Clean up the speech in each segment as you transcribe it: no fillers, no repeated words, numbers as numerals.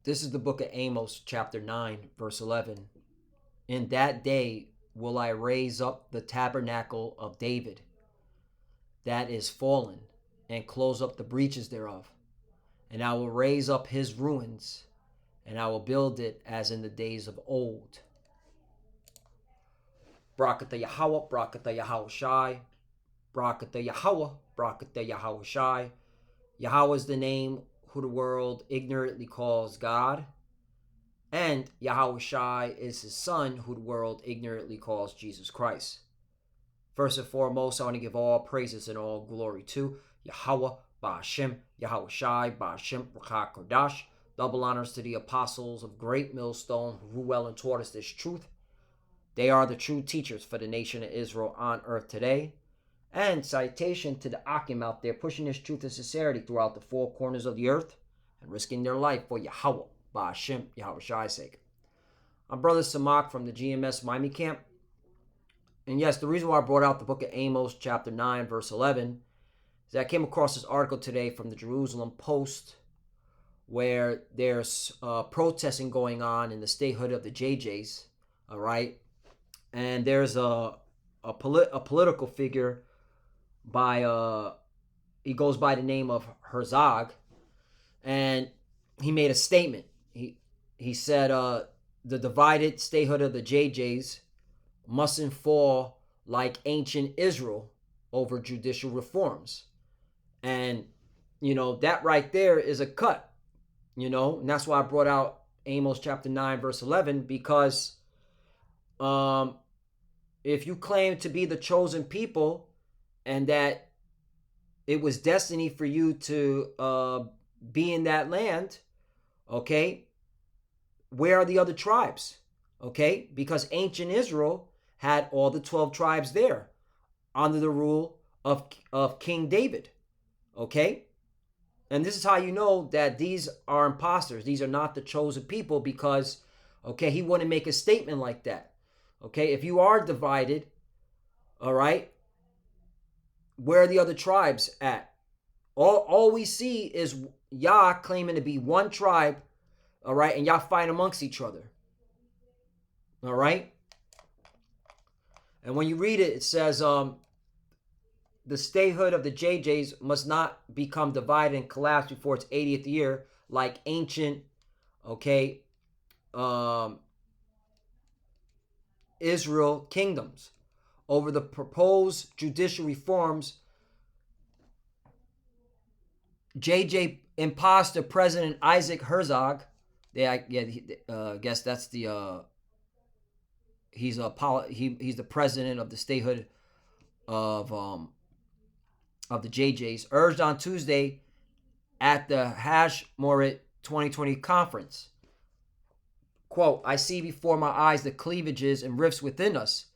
This is the book of Amos, chapter 9, verse 11. In that day will I raise up the tabernacle of David that is fallen, and close up the breaches thereof. And I will raise up his ruins, and I will build it as in the days of old. Brakata Yahweh, Brakata Yahweh Shai, Brakata Yahweh, Brakata Yahweh Shai. Yahweh is the name who the world ignorantly calls God, and Yahweh Shai is his son who the world ignorantly calls Jesus Christ. First and foremost, I want to give all praises and all glory to Yahweh, Ba'ashem, Yahweh Shai, Ba'ashem, Rakha Kodash. Double honors to the apostles of Great Millstone who rule well and taught us this truth. They are the true teachers for the nation of Israel on earth today. And citation to the Akim out there pushing this truth and sincerity throughout the four corners of the earth and risking their life for Yahweh, Ba'ashem, Yahweh Shai's sake. I'm Brother Samak from the GMS Miami camp. And yes, the reason why I brought out the book of Amos, chapter 9, verse 11, is that I came across this article today from the Jerusalem Post where there's protesting going on in the statehood of the JJs, all right? And there's a political figure by, he goes by the name of Herzog, and he made a statement. He said the divided statehood of the JJs mustn't fall like ancient Israel over judicial reforms. And, that right there is a cut, and that's why I brought out Amos chapter 9, verse 11, because if you claim to be the chosen people and that it was destiny for you to be in that land, okay, where are the other tribes? Okay, because ancient Israel had all the 12 tribes there under the rule of King David. Okay? And this is how you know that these are imposters. These are not the chosen people because, okay, he wouldn't make a statement like that. Okay? If you are divided, all right, where are the other tribes at? All we see is Yah claiming to be one tribe, all right, and y'all fight amongst each other. All right? And when you read it, it says the statehood of the JJs must not become divided and collapse before its 80th year like ancient, okay, Israel kingdoms. Over the proposed judicial reforms, JJ imposter President Isaac Herzog, I guess that's the he's the president of the statehood of the JJs, urged on Tuesday at the Hashmorit 2020 conference. Quote, I see before my eyes the cleavages and rifts within us,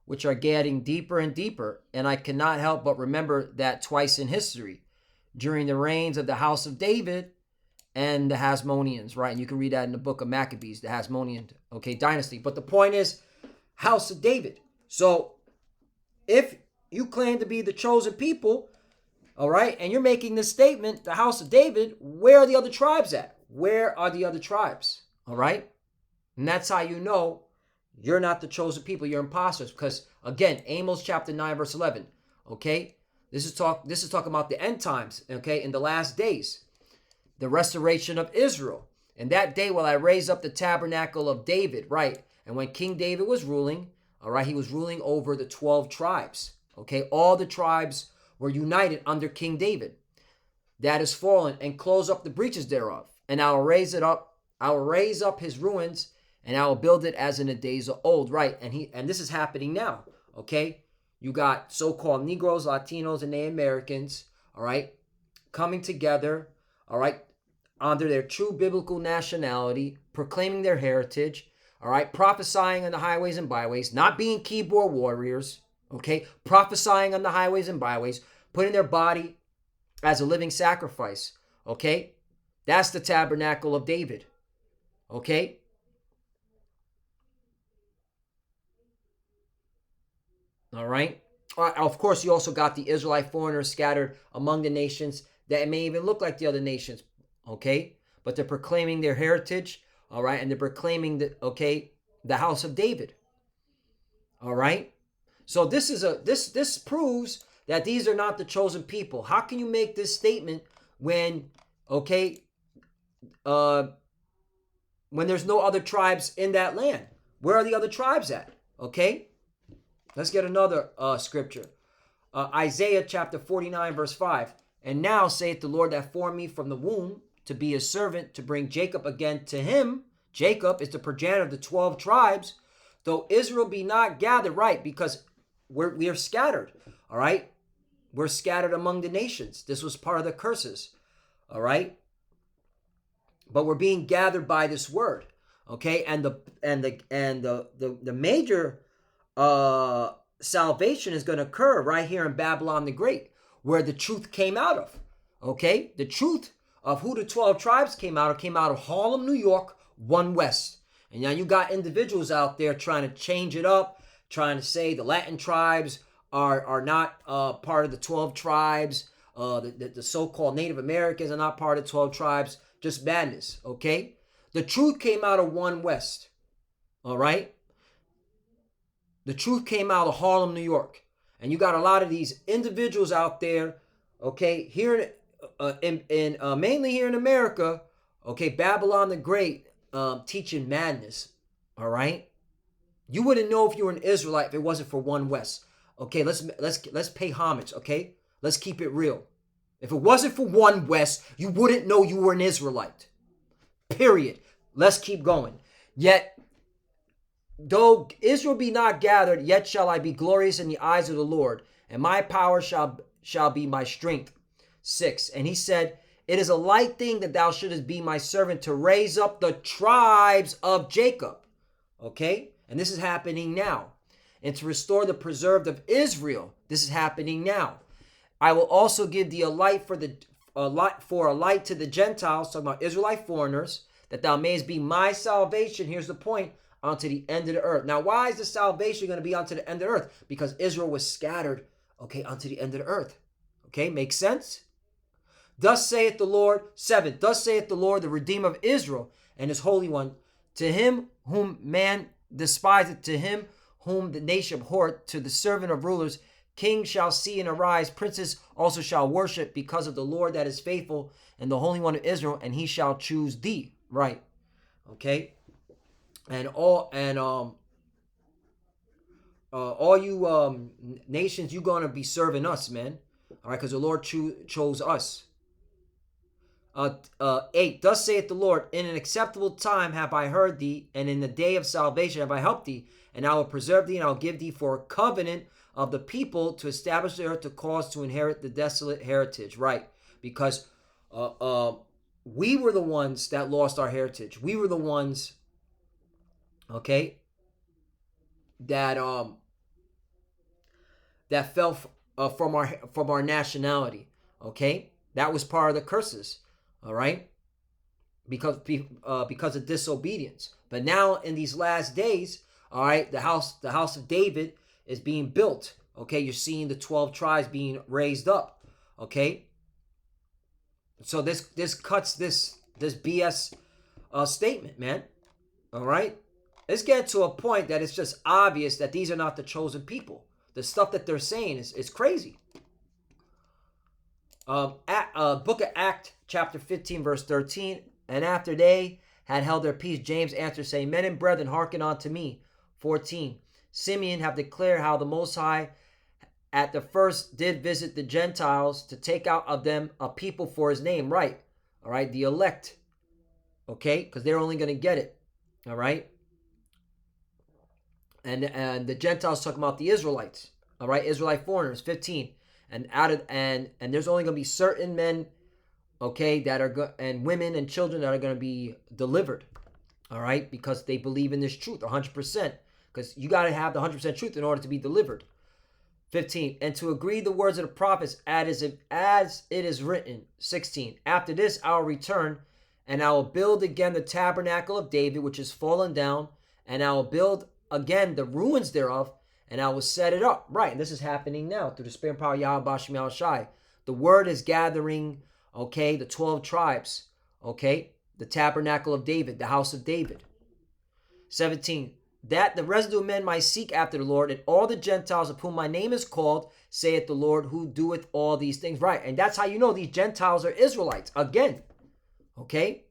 which are getting deeper and deeper, and I cannot help but remember that twice in history, during the reigns of the house of David and the Hasmoneans, right? And you can read that in the book of Maccabees, the Hasmonean, okay, dynasty. But the point is, house of David. So if you claim to be the chosen people, all right, and you're making this statement, the house of David, where are the other tribes at? Where are the other tribes? All right? And that's how you know you're not the chosen people, you're imposters. Because again, Amos chapter 9, verse 11, okay? This is talking about the end times, okay, in the last days. The restoration of Israel. And that day will I raise up the tabernacle of David, right? And when King David was ruling, all right, he was ruling over the 12 tribes. Okay, all the tribes were united under King David. That is fallen, and close up the breaches thereof. And I will raise it up. I will raise up his ruins, and I will build it as in the days of old. Right, and this is happening now. Okay, you got so-called Negroes, Latinos, and Native Americans. All right, coming together. All right, under their true biblical nationality, proclaiming their heritage. All right, prophesying on the highways and byways, not being keyboard warriors. Okay, prophesying on the highways and byways, putting their body as a living sacrifice. Okay, that's the tabernacle of David. Okay, all right. Of course, you also got the Israelite foreigners scattered among the nations that may even look like the other nations. Okay, but they're proclaiming their heritage, all right, and they're proclaiming the house of David, all right. So this proves that these are not the chosen people. How can you make this statement when when there's no other tribes in that land? Where are the other tribes at? Okay, let's get another scripture. Isaiah chapter 49 verse 5. And now saith the Lord that formed me from the womb to be his servant, to bring Jacob again to him. Jacob is the progenitor of the 12 tribes, though Israel be not gathered, right? Because we are scattered, all right? We're scattered among the nations. This was part of the curses, all right? But we're being gathered by this word, okay? And the major salvation is going to occur right here in Babylon the Great, where the truth came out of, okay? The truth of who the 12 tribes came out of Harlem, New York, one West. And now you got individuals out there trying to change it up, trying to say the Latin tribes are not part of the 12 tribes. The so-called Native Americans are not part of the 12 tribes. Just madness, okay? The truth came out of one West, all right? The truth came out of Harlem, New York. And you got a lot of these individuals out there, okay, here mainly here in America, okay, Babylon the Great, teaching madness, all right? You wouldn't know if you were an Israelite if it wasn't for one West. Okay, let's pay homage, okay? Let's keep it real. If it wasn't for one West, you wouldn't know you were an Israelite. Period. Let's keep going. Yet, though Israel be not gathered, yet shall I be glorious in the eyes of the Lord, and my power shall be my strength. 6. And he said, it is a light thing that thou shouldest be my servant to raise up the tribes of Jacob. Okay? And this is happening now. And to restore the preserved of Israel. This is happening now. I will also give thee a light to the Gentiles, talking about Israelite foreigners, that thou mayest be my salvation. Here's the point, unto the end of the earth. Now, why is the salvation going to be unto the end of the earth? Because Israel was scattered, okay, unto the end of the earth. Okay, makes sense? Thus saith the Lord, 7, thus saith the Lord, the Redeemer of Israel, and his Holy One, to him whom man despiseth, to him whom the nation abhorreth, to the servant of rulers, kings shall see and arise, princes also shall worship, because of the Lord that is faithful, and the Holy One of Israel, and he shall choose thee. Right. Okay. And all you nations, you're gonna be serving us, man. All right, because the Lord chose us. 8. Thus saith the Lord, in an acceptable time have I heard thee, and in the day of salvation have I helped thee, and I will preserve thee, and I will give thee for a covenant of the people to establish the earth, to cause to inherit the desolate heritage. Right, because we were the ones that lost our heritage. We were the ones, okay, that fell from our nationality. Okay, that was part of the curses. All right, because of disobedience. But now in these last days, all right, the house of David is being built. Okay, you're seeing the 12 tribes being raised up. Okay, so this cuts this BS statement, man. All right, let's get to a point that it's just obvious that these are not the chosen people. The stuff that they're saying is crazy. Book of Acts, chapter 15, verse 13. And after they had held their peace, James answered, saying, men and brethren, hearken unto me. 14. Simeon have declared how the Most High at the first did visit the Gentiles to take out of them a people for his name. Right. All right. The elect. Okay. Because they're only going to get it. All right. And the Gentiles talking about the Israelites. All right. Israelite foreigners. 15. And there's only going to be certain men, okay, that are and women and children that are going to be delivered. All right. Because they believe in this truth 100%. Because you got to have the 100% truth in order to be delivered. 15. And to agree the words of the prophets as it is written. 16. After this I will return, and I will build again the tabernacle of David, which is fallen down, and I will build again the ruins thereof, and I will set it up. Right, and this is happening now through the spirit and power of Yahweh Bashim Yahushai. The word is gathering, okay, the 12 tribes, okay, the tabernacle of David, the house of David. 17, that the residue of men might seek after the Lord, and all the Gentiles of whom my name is called, saith the Lord, who doeth all these things. Right, and that's how you know these Gentiles are Israelites. Again, okay?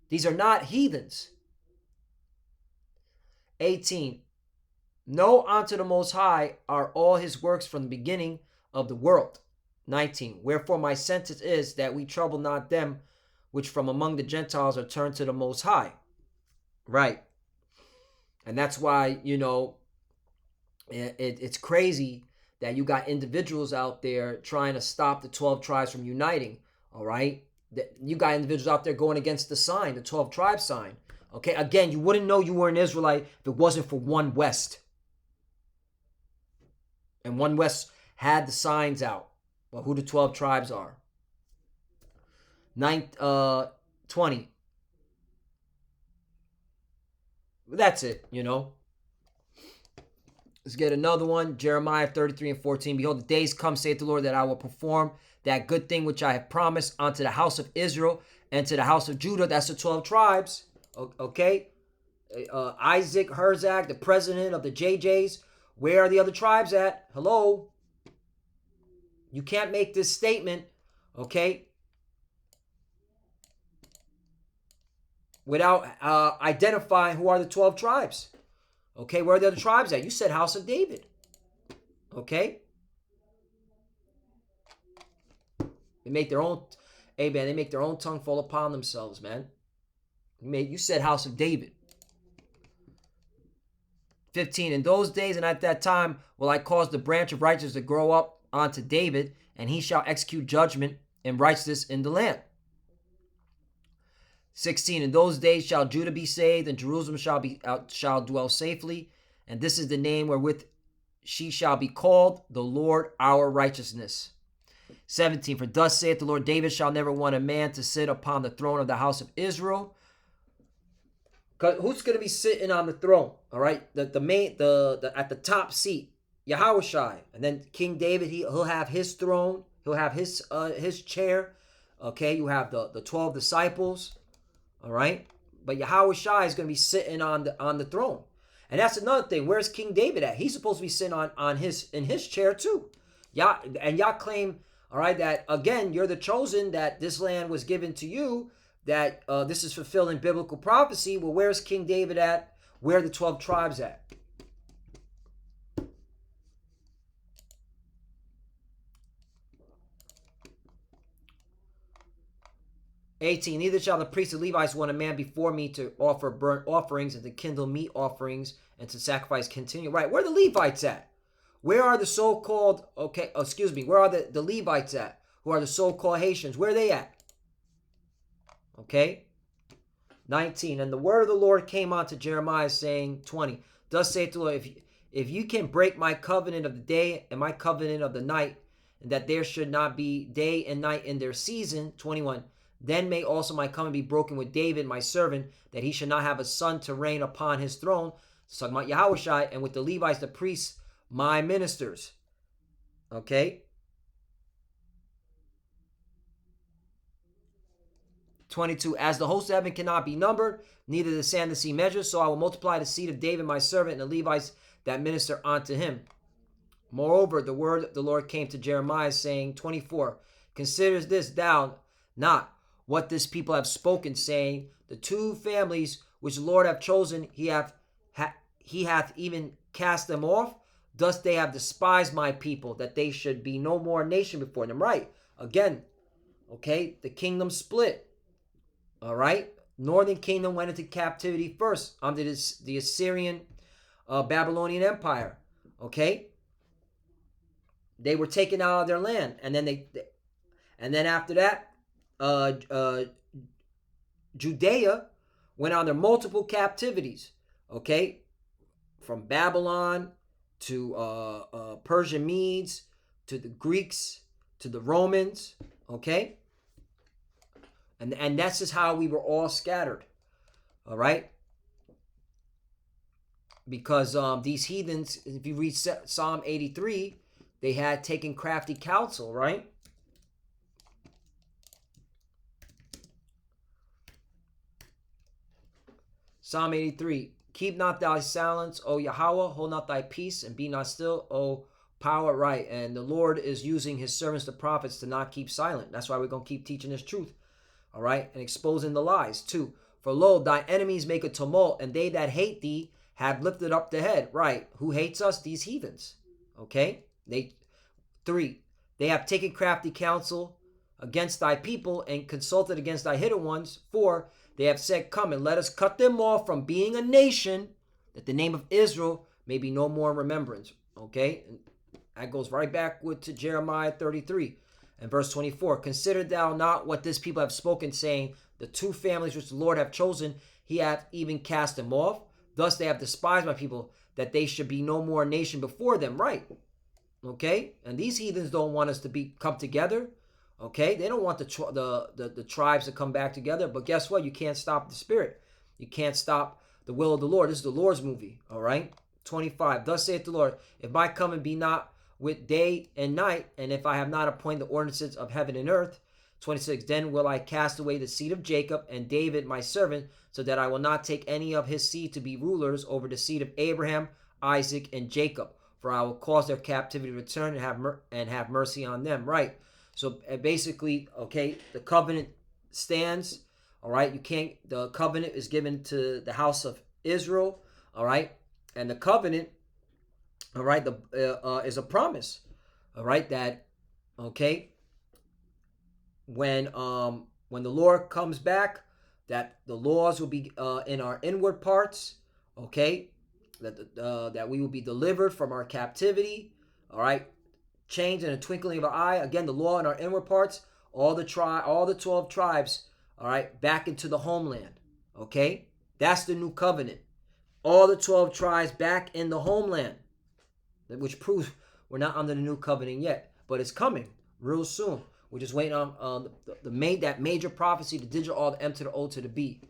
These are not heathens. 18, know unto the Most High are all his works from the beginning of the world. 19, wherefore my sentence is that we trouble not them which from among the Gentiles are turned to the Most High. Right. And that's why, you know, it's crazy that you got individuals out there trying to stop the 12 tribes from uniting. All right. You got individuals out there going against the sign, the 12 tribe sign. Okay. Again, you wouldn't know you were an Israelite if it wasn't for One West. And One West had the signs out. Well, who the 12 tribes are. 20. That's it, you know. Let's get another one. Jeremiah 33 and 14. Behold, the days come, saith the Lord, that I will perform that good thing which I have promised unto the house of Israel and to the house of Judah. That's the 12 tribes. Okay. Isaac Herzog, the president of the JJs. Where are the other tribes at? Hello. You can't make this statement, okay, without identifying who are the 12 tribes. Okay, where are the other tribes at? You said house of David. Okay. They make their own, hey man, they make their own tongue fall upon themselves, man. You said house of David. 15, in those days and at that time will I cause the branch of righteousness to grow up unto David, and he shall execute judgment and righteousness in the land. 16, in those days shall Judah be saved, and Jerusalem shall dwell safely, and this is the name wherewith she shall be called, the Lord our righteousness. 17, for thus saith the Lord, David shall never want a man to sit upon the throne of the house of Israel. Who's going to be sitting on the throne? All right, the at the top seat, Yahushua, and then King David, he'll have his throne, he'll have his chair. Okay, you have the 12 disciples. All right, but Yahushua is going to be sitting on the throne, and that's another thing. Where's King David at? He's supposed to be sitting in his chair too. Y'all claim, all right, that again you're the chosen, that this land was given to you, that this is fulfilling biblical prophecy. Well, where's King David at? Where are the 12 tribes at? "18, neither shall the priests and Levites want a man before me to offer burnt offerings and to kindle meat offerings and to sacrifice continue." Right, where are the Levites at? Where are the so-called, where are the Levites at? Who are the so-called Haitians? Where are they at? Okay. 19, and the word of the Lord came unto Jeremiah, saying, 20, thus saith the Lord, if you can break my covenant of the day and my covenant of the night, and that there should not be day and night in their season, 21, then may also my covenant be broken with David, my servant, that he should not have a son to reign upon his throne. It's talking about Yahushua, and with the Levites, the priests, my ministers. Okay. 22, as the host of heaven cannot be numbered, neither the sand of the sea measured, so I will multiply the seed of David my servant and the Levites that minister unto him. Moreover, the word of the Lord came to Jeremiah, saying, 24, considers this thou not what this people have spoken, saying, the two families which the Lord hath chosen, he hath even cast them off. Thus they have despised my people, that they should be no more a nation before them. Right. Again, okay, the kingdom split. All right. Northern kingdom went into captivity first under the Assyrian Babylonian Empire. Okay. They were taken out of their land. And then after that, Judea went under multiple captivities. Okay. From Babylon to Persian Medes, to the Greeks, to the Romans. Okay. And that's just how we were all scattered. All right. Because these heathens, if you read Psalm 83, they had taken crafty counsel, right? Psalm 83. Keep not thy silence, O Yahweh, hold not thy peace, and be not still, O power. Right. And the Lord is using his servants, the prophets, to not keep silent. That's why we're going to keep teaching this truth. All right. And exposing the lies too. For lo, thy enemies make a tumult, and they that hate thee have lifted up the head. Right. Who hates us? These heathens. Okay. 3. They have taken crafty counsel against thy people and consulted against thy hidden ones. 4. They have said, come and let us cut them off from being a nation, that the name of Israel may be no more in remembrance. Okay? And that goes right back to Jeremiah 33 and verse 24. Consider thou not what this people have spoken, saying, the 2 families which the Lord hath chosen, he hath even cast them off. Thus they have despised my people, that they should be no more a nation before them. Right? Okay? And these heathens don't want us to come together. Okay, they don't want the tribes to come back together. But guess what? You can't stop the spirit. You can't stop the will of the Lord. This is the Lord's movie. All right. 25. Thus saith the Lord, if my coming be not with day and night, and if I have not appointed the ordinances of heaven and earth. 26. Then will I cast away the seed of Jacob and David my servant, so that I will not take any of his seed to be rulers over the seed of Abraham, Isaac, and Jacob. For I will cause their captivity to return and have mercy on them. Right. So basically, okay, the covenant stands, all right? The covenant is given to the house of Israel, all right? And the covenant, all right, is a promise, all right, that, okay, when the Lord comes back, that the laws will be in our inward parts, okay, that we will be delivered from our captivity, all right? Changed in a twinkling of an eye. Again, the law in our inward parts, all the 12 tribes, all right, back into the homeland. Okay? That's the new covenant. All the 12 tribes back in the homeland. Which proves we're not under the new covenant yet. But it's coming real soon. We're just waiting on that major prophecy, the digital R, the M to the O to the B.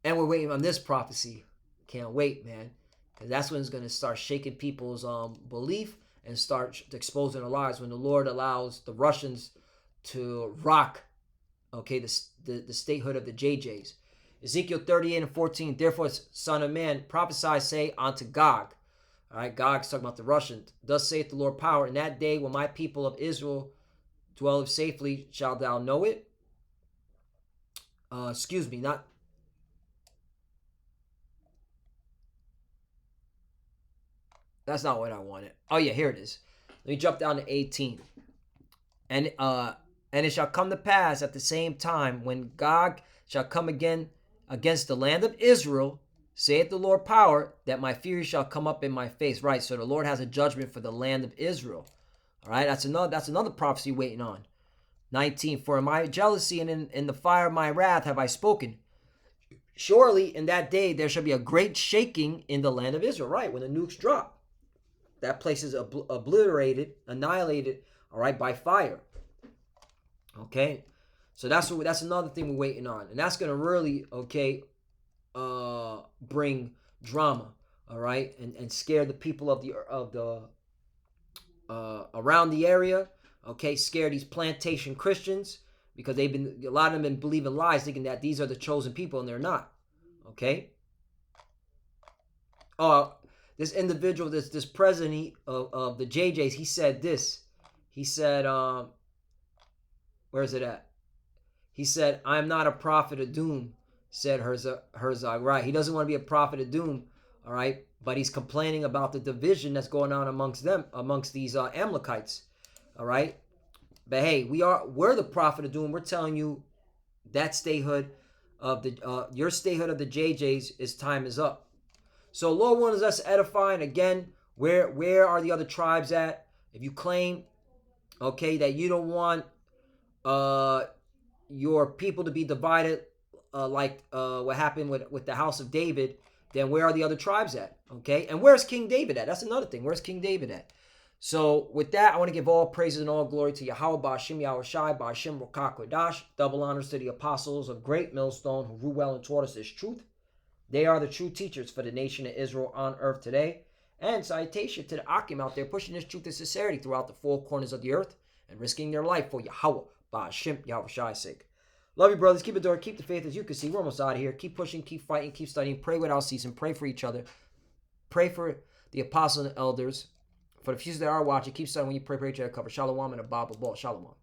And we're waiting on this prophecy. Can't wait, man. Because that's when it's going to start shaking people's belief and start exposing their lives, when the Lord allows the Russians to rock, okay, the statehood of the JJs. Ezekiel 38 and 14, therefore, son of man, prophesy, say unto Gog. All right, Gog's talking about the Russians. Thus saith the Lord power, in that day when my people of Israel dwell safely, shalt thou know it. That's not what I wanted. Oh yeah, here it is. Let me jump down to 18. And it shall come to pass at the same time, when Gog shall come again against the land of Israel, saith the Lord power, that my fury shall come up in my face. Right, so the Lord has a judgment for the land of Israel. All right, that's another prophecy waiting on. 19. For in my jealousy and in the fire of my wrath have I spoken. Surely in that day there shall be a great shaking in the land of Israel. Right, when the nukes drop. That place is obliterated, annihilated, all right, by fire. Okay, so that's another thing we're waiting on, and that's gonna really, okay, bring drama, all right, and scare the people of the around the area, okay, scare these plantation Christians, because a lot of them been believing lies, thinking that these are the chosen people, and they're not. Okay. This individual, this president of the JJs, he said this. He said, where is it at? He said, I am not a prophet of doom, said Herzog. Right, he doesn't want to be a prophet of doom, all right? But he's complaining about the division that's going on amongst these Amalekites, all right? But hey, we're the prophet of doom. We're telling you that statehood of your statehood of the JJs time is up. So Lord wants us edifying again. Where are the other tribes at? If you claim, okay, that you don't want your people to be divided, like what happened with the house of David, then where are the other tribes at? Okay, and where's King David at? That's another thing. Where's King David at? So with that, I want to give all praises and all glory to Yahweh, Ba'ashim Yahushai, Ba'ashim Rokah Kodash. Double honors to the apostles of Great Millstone who rule well and taught us this truth. They are the true teachers for the nation of Israel on earth today. And salutation to the Akim out there pushing this truth and sincerity throughout the four corners of the earth and risking their life for Yahweh, Ba'ashim Yahushai's sake. Love you, brothers. Keep it door. Keep the faith. As you can see, we're almost out of here. Keep pushing. Keep fighting. Keep studying. Pray without ceasing. Pray for each other. Pray for the apostles and elders. For the few that are watching, keep studying when you pray for each other. Cover. Shalom and a Bible ball. Shalom.